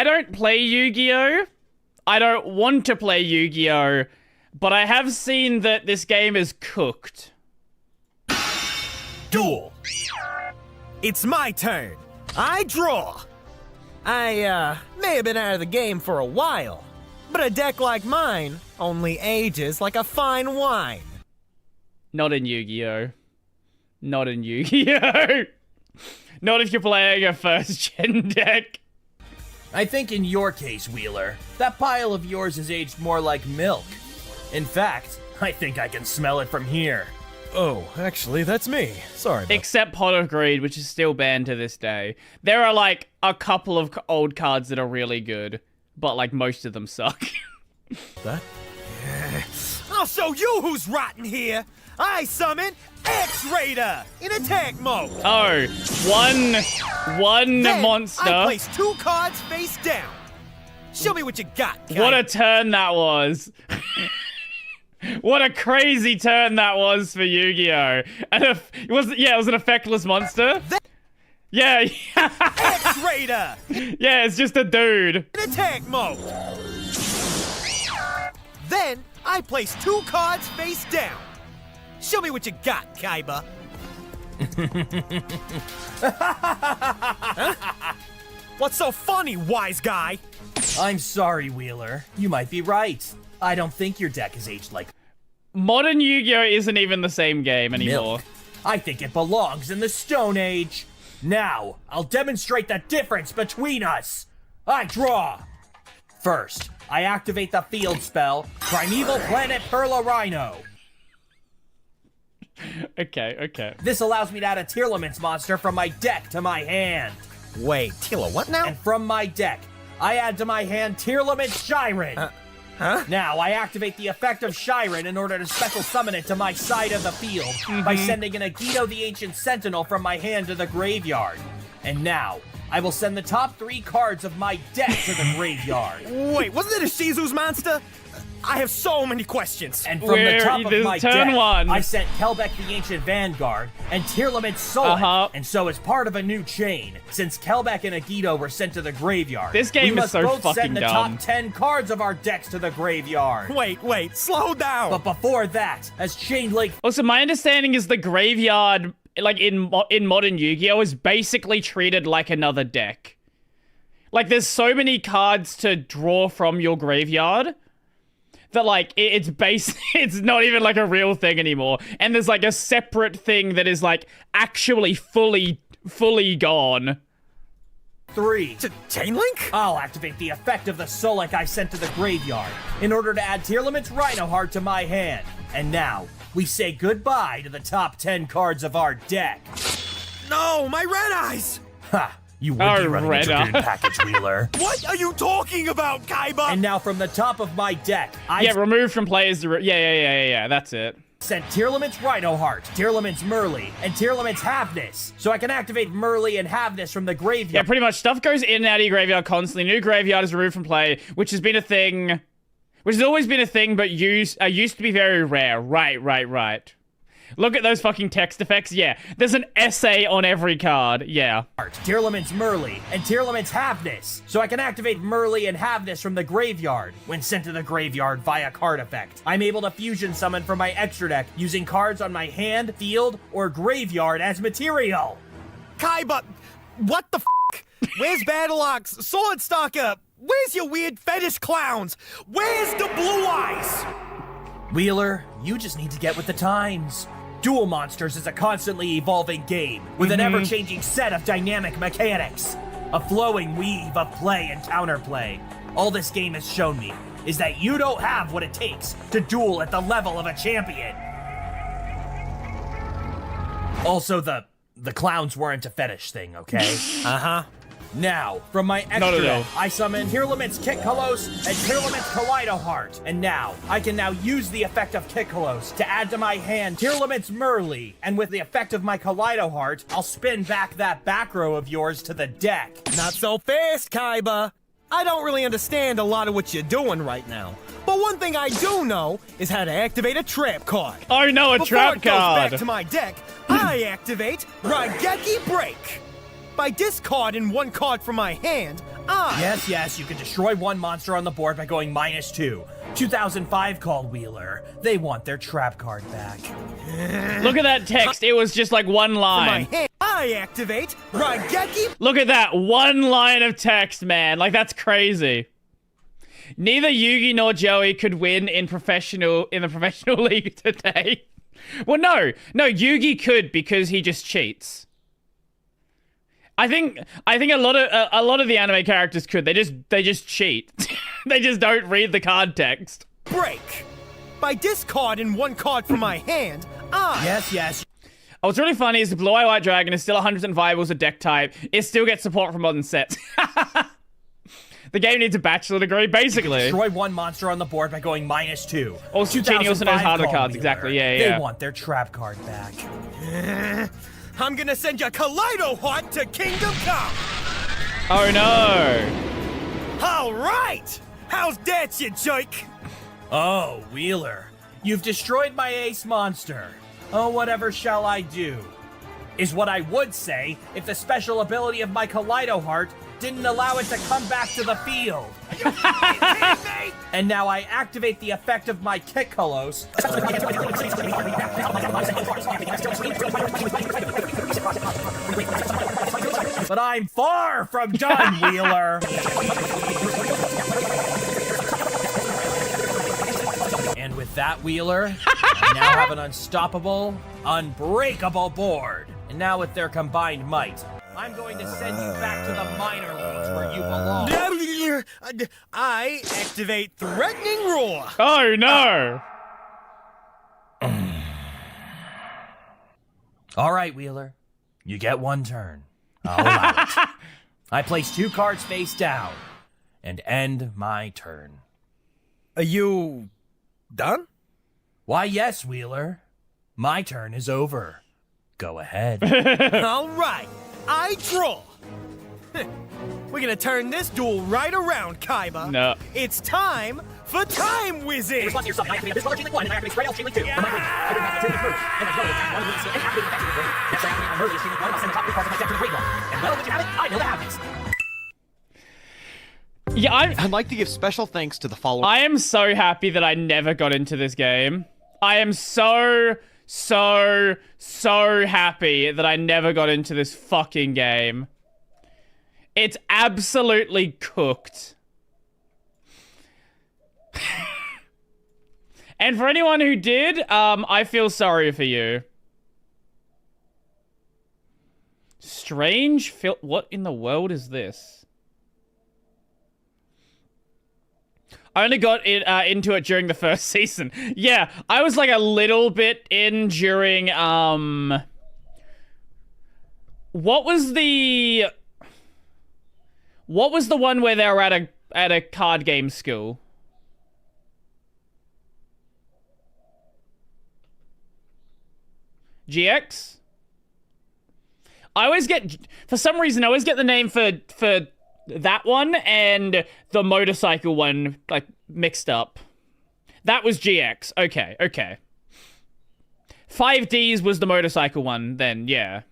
I don't play Yu-Gi-Oh! I don't want to play Yu-Gi-Oh! But I have seen that this game is cooked. Duel. It's my turn. I draw. I, may have been out of the game for a while, but a deck like mine only ages like a fine wine. Not in Yu-Gi-Oh! Not in Yu-Gi-Oh! Not if you're playing a first-gen deck. I think in your case, Wheeler, that pile of yours has aged more like milk. In fact, I think I can smell it from here. Oh, actually, that's me. Sorry. Except Pot of Greed, which is still banned to this day. There are, like, a couple of old cards that are really good, but, like, most of them suck. That? I'll show you who's rotten here. I summon X-Raider in attack mode. Oh, one Then monster. I place 2 cards face down. Show me what you got, Kai. What a turn that was. What a crazy turn that was for Yu-Gi-Oh! And it was an effectless monster. Yeah. X-Raider Yeah, it's just a dude. in attack mode. Then I place 2 cards face down. Show me what you got, Kaiba. Huh? What's so funny, wise guy? I'm sorry, Wheeler. You might be right. I don't think your deck has aged like Modern Yu-Gi-Oh! Isn't even the same game anymore. milk. I think it belongs in the Stone Age. Now, I'll demonstrate the difference between us. I draw. First, I activate the field spell, Primeval Planet Perla-Rhino. Okay. This allows me to add a Tearlaments monster from my deck to my hand. Wait, Tila, what now? And from my deck, I add to my hand Tearlaments Shiren. Huh? Now, I activate the effect of Shiren in order to special summon it to my side of the field by sending an Agito the Ancient Sentinel from my hand to the graveyard. And now, I will send the top 3 cards of my deck to the graveyard. Wait, wasn't it a Shizu's monster? I have so many questions. And from the top of This my turn deck, one. I sent Kelbeck the Ancient Vanguard and Tearlaments Solent. And so as part of a new chain, since Kelbeck and Agito were sent to the graveyard, This game we is must so both fucking send the dumb. top 10 cards of our decks to the graveyard. Wait, slow down. But before that, as Chain Link Also, my understanding is the graveyard, like in modern Yu-Gi-Oh, is basically treated like another deck. Like, there's so many cards to draw from your graveyard that, like, it's not even, like, a real thing anymore. And there's, like, a separate thing that is, like, actually fully gone. 3, Chain Link? I'll activate the effect of the Solek I sent to the graveyard in order to add Tearlaments Rhinoheart to my hand. And now, we say goodbye to the top 10 cards of our deck. No, my red eyes. Ha! You would Oh, be running Red a Eye. good package, Wheeler. What are you talking about, Kaiba? And now from the top of my deck, I Yeah, removed from players. Yeah, that's it. sent Tearlaments Rhinoheart, Tearlaments Merly, and Tearlaments Havness, so I can activate Merly and Havness from the Yeah, graveyard. pretty much stuff goes in and out of your graveyard constantly. New graveyard is removed from play, which has been a thing, which has always been a thing, but used to be very rare. Right. Look at those fucking text effects. Yeah, there's an essay on every card. Yeah. Tearlaments Merly, and Tearlaments Havness, so I can activate Merly and Havness from the graveyard. When sent to the graveyard via card effect, I'm able to fusion summon from my extra deck using cards on my hand, field, or graveyard as material. Kaiba, what the f***? Where's Battleox, Sword Stalker? Where's your weird fetish clowns? Where's the blue eyes? Wheeler, you just need to get with the times. Duel Monsters is a constantly evolving game with an ever-changing set of dynamic mechanics. A flowing weave of play and counterplay. All this game has shown me is that you don't have what it takes to duel at the level of a champion. Also, the clowns weren't a fetish thing, okay? Uh-huh. Now, from my Not extra at deck, all. I summon Tearlaments Kitkalos and Tearlaments Kaleidoheart. And now, I can now use the effect of Kitkalos to add to my hand Tearlaments Merly. And with the effect of my Kaleidoheart, I'll spin back that back row of yours to the deck. Not so fast, Kaiba. I don't really understand a lot of what you're doing right now. But one thing I do know is how to activate a trap card. Oh no, a Before trap it goes card. back to my deck, I activate Raigeki Break. By discarding one card from my hand, Yes, you can destroy one monster on the board by going -2. 2005 called Wheeler. They want their trap card back. Look at that text. It was just like one my line. hand, I activate Raigeki. Look at that one line of text, man. Like, that's crazy. Neither Yugi nor Joey could win in the professional league today. Well, no, Yugi could because he just cheats. I think a lot of the anime characters could. They just cheat. They just don't read the card text. Break. By discarding one card from my hand, Yes. Oh, what's really funny is the Blue Eye White Dragon is still 100% viable as a deck type. It still gets support from modern sets. The game needs a bachelor degree, basically. Destroy one monster on the board by going -2. Also, Genie also knows 2005 harder called cards, Wheeler. exactly, yeah. They want their trap card back. I'm gonna send you Kaleido Heart to Kingdom Come. Oh no. All right. How's that, you jerk? Oh, Wheeler, you've destroyed my ace monster. Oh, whatever shall I do? Is what I would say if the special ability of my Kaleido Heart didn't allow it to come back to the field. And now I activate the effect of my Kikkolos. But I'm far from done, Wheeler. And with that, Wheeler, I now have an unstoppable, unbreakable board. And now with their combined might, I'm going to send you back to the minor leagues where you belong. I activate Threatening Roar. Oh no. All right, Wheeler, you get one turn. I'll allow it. I place 2 cards face down and end my turn. Are you done? Why, yes, Wheeler. My turn is over. Go ahead. All right. I draw. We're gonna turn this duel right around, Kaiba. No. It's time for Time Wizard. Response to yourself, I activate this color chain link 1, and I activate Spray Chain link 2. For my reach, I bring back activity first, and I know that one of the and activate the effective ring. Next, I activate Unworthy chain link 1, and I'll send the top 3 cards of my deck to the graveyard. And well, would you have it? I know the habits. Yeah, I'd like to give special thanks to the following. I am so happy that I never got into this game. I am so happy that I never got into this fucking game. It's absolutely cooked. And for anyone who did, I feel sorry for you. Strange what in the world is this? I only got into it during the first season. Yeah, I was like a little bit in during, What was the one where they were at a card game school? GX? I always get, for some reason, I always get the name for that one and the motorcycle one, like, mixed up. That was GX. Okay. 5Ds was the motorcycle one then, yeah.